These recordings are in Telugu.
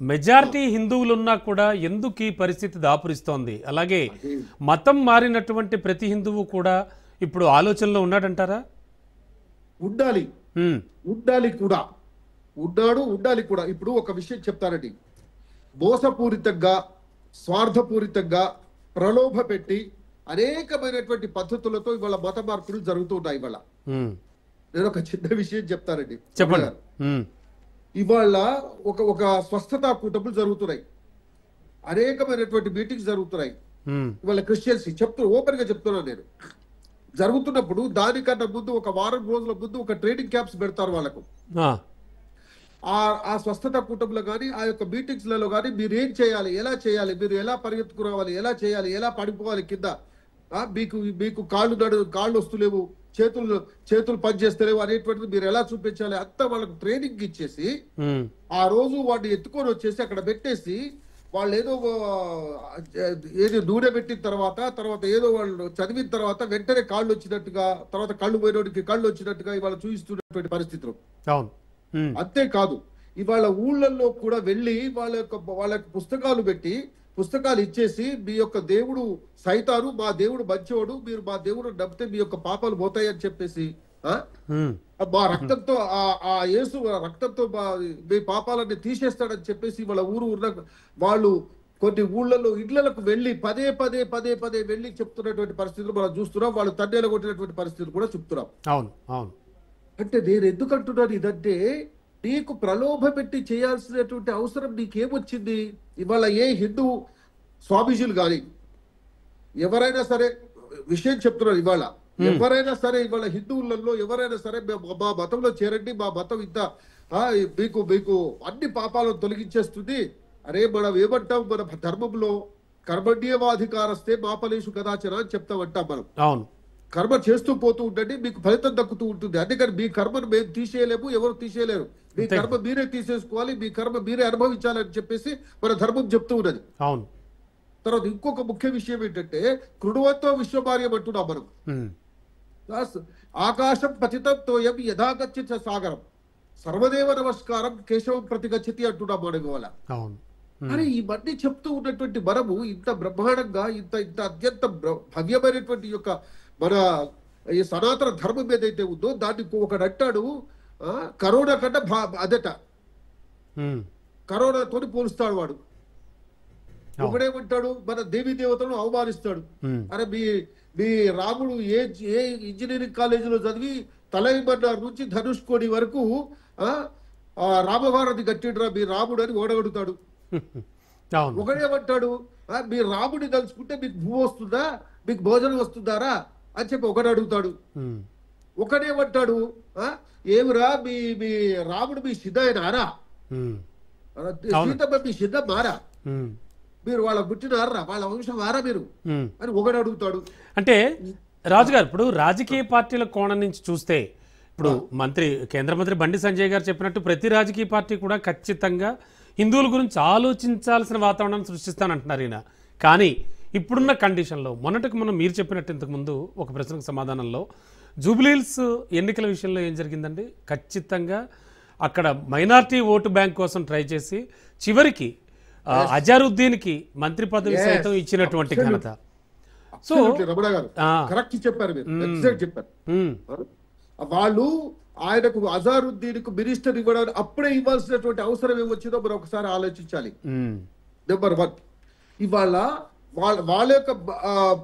మెజారిటీ హిందువులు ఉన్నా కూడా ఎందుకు ఈ పరిస్థితి దాపురిస్తోంది? అలాగే మతం మారినటువంటి ప్రతి హిందువు కూడా ఇప్పుడు ఆలోచనలో ఉన్నాడంటారా? ఉండాలి ఉండాలి కూడా ఉండాలి కూడా. ఇప్పుడు ఒక విషయం చెప్తానండి. మోసపూరితంగా స్వార్థపూరితంగా ప్రలోభ పెట్టి అనేకమైనటువంటి పద్ధతులతో ఇవాళ మత మార్పులు జరుగుతున్నాయి. ఇవాళ నేను ఒక చిన్న విషయం చెప్తానండి. చెప్పండి. ఇవాళ ఒక స్వస్థతా కూటములు జరుగుతున్నాయి, అనేకమైనటువంటి మీటింగ్స్ జరుగుతున్నాయి. ఇవాళ క్రిస్టియన్స్ ఓపెన్ గా చెప్తున్నాను నేను. జరుగుతున్నప్పుడు దానికన్నా ముందు ఒక వారం రోజుల ముందు ఒక ట్రైనింగ్ క్యాంప్స్ పెడతారు వాళ్ళకు. ఆ స్వస్థత కూటంలో కానీ ఆ యొక్క మీటింగ్స్ లలో కానీ మీరు ఏం చేయాలి, ఎలా చేయాలి, మీరు ఎలా పరిగెత్తుకు రావాలి, ఎలా చేయాలి, ఎలా పడిపోవాలి కింద, మీకు కాళ్ళు వస్తులేవు, చేతులు పనిచేస్తలేవు అనేటువంటిది మీరు ఎలా చూపించాలి అంతా వాళ్ళకు ట్రైనింగ్ ఇచ్చేసి ఆ రోజు వాడిని ఎత్తుకొని వచ్చేసి అక్కడ పెట్టేసి వాళ్ళు ఏదో నూనె పెట్టిన తర్వాత ఏదో వాళ్ళు చదివిన తర్వాత వెంటనే కాళ్ళు వచ్చినట్టుగా, తర్వాత కళ్ళు పోయినోడికి కళ్ళు వచ్చినట్టుగా ఇవాళ చూపిస్తున్నటువంటి పరిస్థితులు. అంతేకాదు ఇవాళ ఊళ్ళల్లో కూడా వెళ్ళి వాళ్ళ పుస్తకాలు పెట్టి పుస్తకాలు ఇచ్చేసి మీ యొక్క దేవుడు సైతాను, మా దేవుడు మంచివాడు, మీరు మా దేవుడు నమ్మితే మీ యొక్క పాపాలు పోతాయని చెప్పేసి మా రక్తంతో ఆ యేసు రక్తంతో మీ పాపాలన్నీ తీసేస్తాడని చెప్పేసి వాళ్ళ వాళ్ళు కొన్ని ఊళ్ళలో ఇళ్లకు వెళ్ళి పదే వెళ్ళి చెప్తున్నటువంటి పరిస్థితులు మనం చూస్తున్నాం. వాళ్ళు తండ్రిలో కొట్టినటువంటి పరిస్థితులు కూడా చెప్తున్నాం. అంటే నేను ఎందుకు అంటున్నాను ఇదంటే, నీకు ప్రలోభ పెట్టి చేయాల్సినటువంటి అవసరం నీకేమొచ్చింది? ఇవాళ ఏ హిందూ స్వామీజీలు కానీ ఎవరైనా సరే విషయం చెప్తున్నారు. ఇవాళ ఎవరైనా సరే ఇవాళ హిందువులలో ఎవరైనా సరే మా మతంలో చేరండి, మా మతం ఇంత మీకు అన్ని పాపాలను తొలగించేస్తుంది. అరే మనం ఏమంటాం, మన ధర్మంలో కర్మణ్యవాధికారస్తే మాపలేషు కదాచన అని చెప్తామంటాం మనం. అవును, కర్మ చేస్తూ పోతూ ఉండండి, మీకు ఫలితం దక్కుతూ ఉంటుంది. అందుకని మీ కర్మను మేము తీసేయలేము, ఎవరు తీసేయలేరు. మీ కర్మ మీరే తీసేసుకోవాలి, మీ కర్మ మీరే అనుభవించాలని చెప్పేసి మన ధర్మం చెప్తూ ఉన్నది. అవును. తర్వాత ఇంకొక ముఖ్య విషయం ఏంటంటే, కృణువంతో విశ్వమార్యం అంటున్నాం మనం. ఆకాశం పతితంతో యథాగచ్చ సాగరం సర్వదేవ నమస్కారం కేశవం ప్రతిగచ్చతి అంటున్నాం మనం. ఇవాళ అరే ఇవన్నీ చెప్తూ ఉన్నటువంటి మనము ఇంత బ్రహ్మాండంగా ఇంత అత్యంత భవ్యమైనటువంటి యొక్క మన ఈ సనాతన ధర్మం ఏదైతే ఉందో దాన్ని ఒకడు అంటాడు, కరోనా కన్నా అదట కరోనాతో పోలుస్తాడు వాడు. ఒకడేమంటాడు, మన దేవీ దేవతలను అవమానిస్తాడు. అరే మీ రాముడు ఏ ఇంజనీరింగ్ కాలేజీలో చదివి తలైమన్నార్ నుంచి ధనుష్కోడి వరకు రామభారతి కట్టిండ్రా మీ రాముడు అని ఓడగడుతాడు. ఒకడేమంటాడు, మీ రాముడిని తలుచుకుంటే మీకు భూ వస్తుందా, మీకు భోజనం వస్తుందారా అని చెప్పి ఒకడు అడుగుతాడు. ఒకడేమంటాడు, ఏమిరా మీ రాముడు మీ సిద్ధయ్యనారా, సీతమ్మ మీ సిద్ధమ్మారా, మీరు వాళ్ళ పుట్టినారా, వాళ్ళ వంశం ఆరా మీరు అని ఒకడు అడుగుతాడు. అంటే రాజుగారు ఇప్పుడు రాజకీయ పార్టీల కోణం నుంచి చూస్తే ఇప్పుడు కేంద్ర మంత్రి బండి సంజయ్ గారు చెప్పినట్టు ప్రతి రాజకీయ పార్టీ కూడా ఖచ్చితంగా హిందువుల గురించి ఆలోచించాల్సిన వాతావరణం సృష్టిస్తానంటున్నారు ఈయన. కానీ ఇప్పుడున్న కండిషన్లో మొన్నటికి మీరు చెప్పినట్టు ఇంతకుముందు ఒక ప్రశ్నకు సమాధానంలో జూబ్లీహిల్స్ ఎన్నికల విషయంలో ఏం జరిగిందండి? ఖచ్చితంగా అక్కడ మైనారిటీ ఓటు బ్యాంక్ కోసం ట్రై చేసి చివరికి అజారుద్దీన్కి మంత్రి పదవి సైతం ఇచ్చినటువంటి ఘనత. సో రమణ గారు కరెక్ట్ చెప్పారు, చెప్పారు. వాళ్ళు ఆయనకు అజారుద్దీన్కు మినిస్టర్ ఇవ్వడానికి అప్పుడే ఇవ్వాల్సినటువంటి అవసరం ఏమొచ్చిందో మనం ఒకసారి ఆలోచించాలి. నెంబర్ 1, ఇవాళ వాళ్ళ యొక్క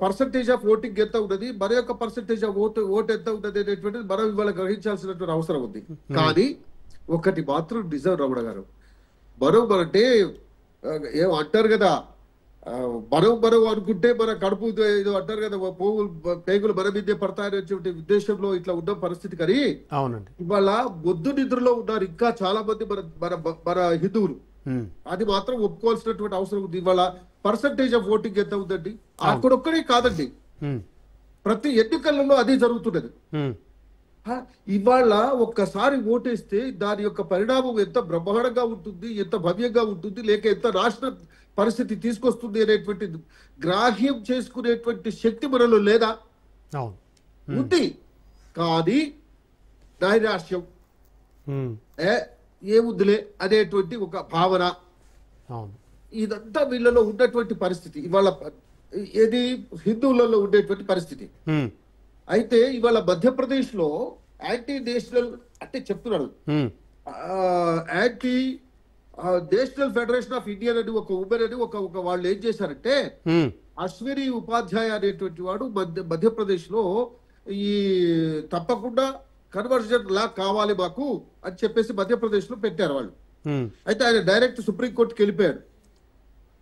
పర్సంటేజ్ ఆఫ్ ఓటింగ్ ఎంత ఉన్నది, మన యొక్క పర్సంటేజ్ ఆఫ్ ఓటు ఎంత ఉన్నది అనేటువంటిది మనం ఇవాళ గ్రహించాల్సినటువంటి అవసరం ఉంది. కానీ ఒకటి మాత్రం నిజం రమణ గారు, మనం అంటే ఏం అంటారు కదా, మనం అనుకుంటే మన కడుపు ఏదో అంటారు కదా, పేగులు మన మీదే పడతాయనే ఉద్దేశంలో ఇట్లా ఉన్న పరిస్థితి. కానీ ఇవాళ మొద్దు నిద్రలో ఉన్నారు ఇంకా చాలా మంది మన హిందువులు. అది మాత్రం ఒప్పుకోవాల్సినటువంటి అవసరం ఉంది. ఇవాళ పర్సంటేజ్ ఆఫ్ ఓటింగ్ ఎంత ఉందండి? అక్కడొక్కడే కాదండి, ప్రతి ఎన్నికలలో అదే జరుగుతున్నది. ఇవాళ ఒక్కసారి ఓటేస్తే దాని యొక్క పరిణామం ఎంత బ్రహ్మాండంగా ఉంటుంది, ఎంత భవ్యంగా ఉంటుంది, లేక ఎంత నాశన పరిస్థితి తీసుకొస్తుంది అనేటువంటి గ్రాహ్యం చేసుకునేటువంటి శక్తి మనలో లేదా? ఉంది. కానీ నైరాశ్యం ఏముందిలే అనేటువంటి ఒక భావన, అవును. ఇదంతా వీళ్ళలో ఉన్నటువంటి పరిస్థితి ఇవాళ ఏది హిందువులలో ఉండేటువంటి పరిస్థితి. ఉమ్, అయితే ఇవాళ మధ్యప్రదేశ్ లో యాంటీ నేషనల్ అంటే చెప్తున్నాడు, um, anti national federation of India అని ఒక ఉమెన్ అని ఒక వాళ్ళు ఏం చేశారంటే, ఉమ్, అశ్విని ఉపాధ్యాయ అనేటువంటి వాడు మధ్యప్రదేశ్ లో ఈ తప్పకుండా కన్వర్జన్ లా కావాలి మాకు అని చెప్పేసి మధ్యప్రదేశ్ లో పెట్టారు వాళ్ళు. ఉమ్, అయితే ఆయన డైరెక్ట్ సుప్రీంకోర్టుకి వెళ్ళిపోయాడు.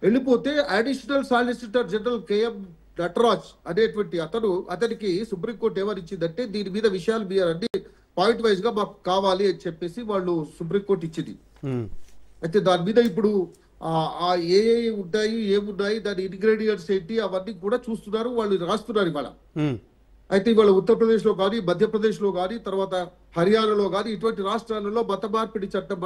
వెళ్ళిపోతే additional solicitor general KM Nataraj అనేటువంటి అతనికి సుప్రీంకోర్టు ఏమని ఇచ్చిందంటే, దీని మీద విషయాలు మీరు అన్ని పాయింట్ వైజ్ గా మాకు కావాలి అని చెప్పేసి వాళ్ళు సుప్రీంకోర్టు ఇచ్చింది. ఉమ్, అయితే దాని మీద ఇప్పుడు ఆ ఏ ఉంటాయి ఏమున్నాయి దాని ఇంగ్రీడియంట్స్ ఏంటి అవన్నీ కూడా చూస్తున్నారు, వాళ్ళు రాస్తున్నారు ఇవాళ. ఉమ్, అయితే ఇవాళ ఉత్తరప్రదేశ్ లో కానీ మధ్యప్రదేశ్ లో కానీ తర్వాత హర్యానాలో కానీ ఇటువంటి రాష్ట్రాలలో మత మార్పిడి చట్టం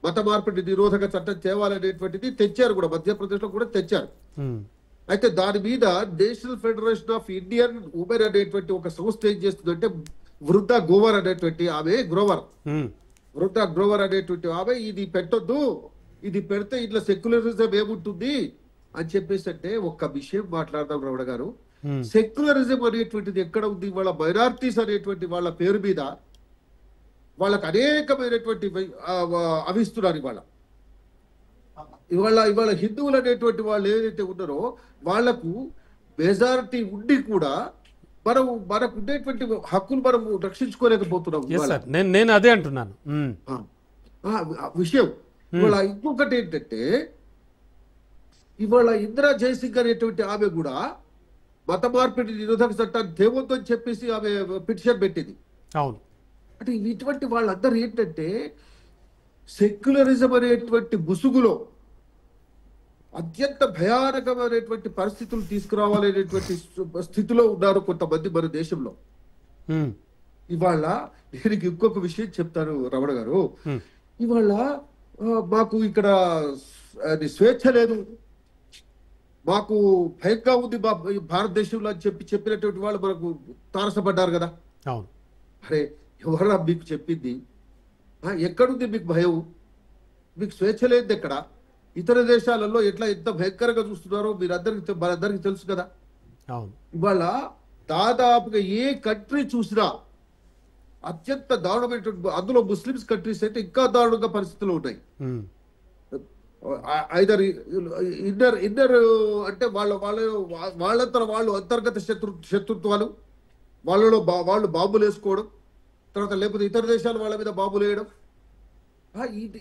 మత మార్పిడి నిరోధక చట్టం తేవాలనేటువంటిది తెచ్చారు కూడా, మధ్యప్రదేశ్ లో కూడా తెచ్చారు. ఉమ్, అయితే దాని మీద national federation of Indian women అనేటువంటి ఒక సంస్థ ఏం చేస్తుందంటే, వృద్ధ గ్రోవర్ అనేటువంటి ఆమె ఉమ్, వృద్ధ గ్రోవర్ అనేటువంటి ఆమె ఇది పెట్టొద్దు, ఇది పెడితే ఇట్లా సెక్యులరిజం ఏముంటుంది అని చెప్పేసి అంటే, ఒక్క విషయం మాట్లాడదాం రమణ గారు. ఉమ్, సెక్యులరిజం అనేటువంటిది ఎక్కడ ఉంది? వాళ్ళ మైనారిటీస్ అనేటువంటి వాళ్ళ పేరు మీద వాళ్ళకి అనేకమైనటువంటి అవి ఇస్తున్నారు ఇవాళ హిందువులు అనేటువంటి వాళ్ళు ఏదైతే ఉన్నారో వాళ్లకు మెజారిటీ ఉండి కూడా మనకు ఉండేటువంటి హక్కులు మనం రక్షించుకోలేకపోతున్నాం yes ఇవాళ. sir. నేను అదే అంటున్నాను. ఉమ్, ఆ విషయం ఇవాళ ఇంకొకటి ఏంటంటే, ఇవాళ ఇందిరా జయసింగ్ అనేటువంటి ఆమె కూడా మత మార్పిడి నిరోధక చట్టాన్ని తేవద్దు అని చెప్పేసి ఆమె పిటిషన్ పెట్టింది. అవును. అంటే ఇటువంటి వాళ్ళందరూ ఏంటంటే సెక్యులరిజం అనేటువంటి ముసుగులో అత్యంత భయానకమైనటువంటి పరిస్థితులు తీసుకురావాలనేటువంటి స్థితిలో ఉన్నారు కొంతమంది మన దేశంలో. ఉమ్, ఇవాళ దీనికి ఇంకొక విషయం చెప్తాను రమణ గారు. ఉమ్, ఇవాళ మాకు ఇక్కడ స్వేచ్ఛ లేదు, మాకు భయంగా ఉంది భారతదేశంలో అని చెప్పినటువంటి వాళ్ళు మనకు తారసపడ్డారు కదా. అవును. అరే ఎవరా మీకు చెప్పింది? ఎక్కడుంది మీకు భయం? మీకు స్వేచ్ఛ లేదు ఎక్కడ? ఇతర దేశాలలో ఎంత భయంకరంగా చూస్తున్నారో మనందరికి తెలుసు కదా. అవును. ఇవాళ దాదాపుగా ఏ కంట్రీ చూసినా అత్యంత దారుణమైనటువంటి, అందులో ముస్లిమ్స్ కంట్రీస్ అయితే ఇంకా దారుణంగా పరిస్థితులు ఉన్నాయి. ఉమ్, ఐదర్ ఇన్నర్ అంటే వాళ్ళంతా వాళ్ళు అంతర్గత శత్రుత్వాలు, వాళ్ళు బాంబులు వేసుకోవడం, తర్వాత లేకపోతే ఇతర దేశాలు వాళ్ళ మీద బాంబులు వేయడం, ఇది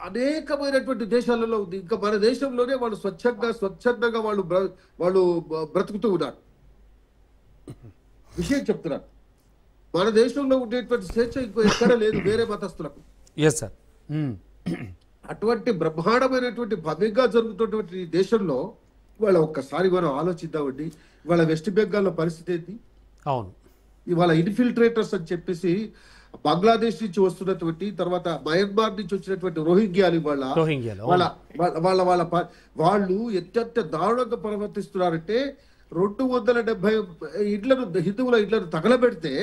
అనేకమైనటువంటి దేశాలలో ఉంది. ఇంకా మన దేశంలోనే వాళ్ళు స్వచ్ఛందంగా వాళ్ళు బ్రతుకుతూ ఉన్నారు. విషయం చెప్తున్నారు, మన దేశంలో ఉండేటువంటి స్వేచ్ఛ ఇంకో ఎక్కడ లేదు వేరే మతస్థులకు. Yes sir. అటువంటి బ్రహ్మాండమైనటువంటి భవ్యంగా జరుగుతున్నటువంటి ఈ దేశంలో ఇవాళ ఒక్కసారి మనం ఆలోచిద్దామండి. ఇవాళ వెస్ట్ బెంగాల్లో పరిస్థితి ఏంటి? అవును. ఇవాళ ఇన్ఫిల్ట్రేటర్స్ అని చెప్పేసి బంగ్లాదేశ్ నుంచి వస్తున్నటువంటి, తర్వాత మయన్మార్ నుంచి వచ్చినటువంటి రోహింగ్యాలు వాళ్ళు ఎంత దారుణంగా ప్రవర్తిస్తున్నారంటే, 270 హిందువుల ఇళ్లను తగలబెడితే,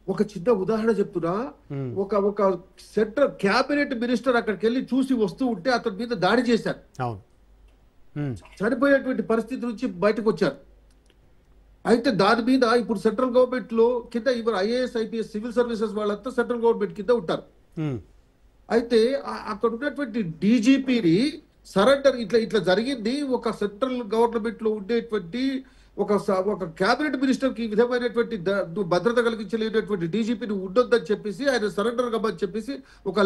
ఒక చిన్న ఉదాహరణ చెప్తున్నా, ఒక సెంట్రల్ క్యాబినెట్ మినిస్టర్ అక్కడికి వెళ్ళి చూసి వస్తూ ఉంటే అతని మీద దాడి చేశారు. చనిపోయేటువంటి పరిస్థితి నుంచి బయటకు వచ్చారు. అయితే దాని మీద ఇప్పుడు సెంట్రల్ గవర్నమెంట్ లో కింద ఇవ్వరు, ఐఏఎస్ ఐపీఎస్ సివిల్ సర్వీసెస్ వాళ్ళంతా సెంట్రల్ గవర్నమెంట్ కింద ఉంటారు. అయితే అక్కడ ఉన్నటువంటి డీజీపీని సరెండర్ ఇట్లా జరిగింది, ఒక సెంట్రల్ గవర్నమెంట్ లో ఉండేటువంటి ఒక క్యాబినెట్ మినిస్టర్ కి ఈ విధమైనటువంటి భద్రత కలిగించలేనటువంటి డీజీపీని ఉండొద్దని చెప్పేసి ఆయన సరెండర్ కమ్మని చెప్పేసి ఒక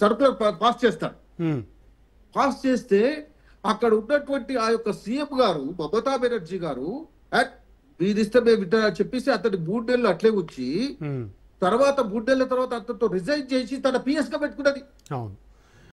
సర్కులర్ పాస్ చేస్తాడు. పాస్ చేస్తే అక్కడ ఉన్నటువంటి ఆ యొక్క సీఎం గారు మమతా బెనర్జీ గారు మీదిస్తే మేము వింటారని చెప్పేసి అతని 3 నెలలు అట్లే వచ్చి, తర్వాత 3 నెలల తర్వాత అతనితో రిజైన్ చేసి తన పిఎస్ గా పెట్టుకున్నది.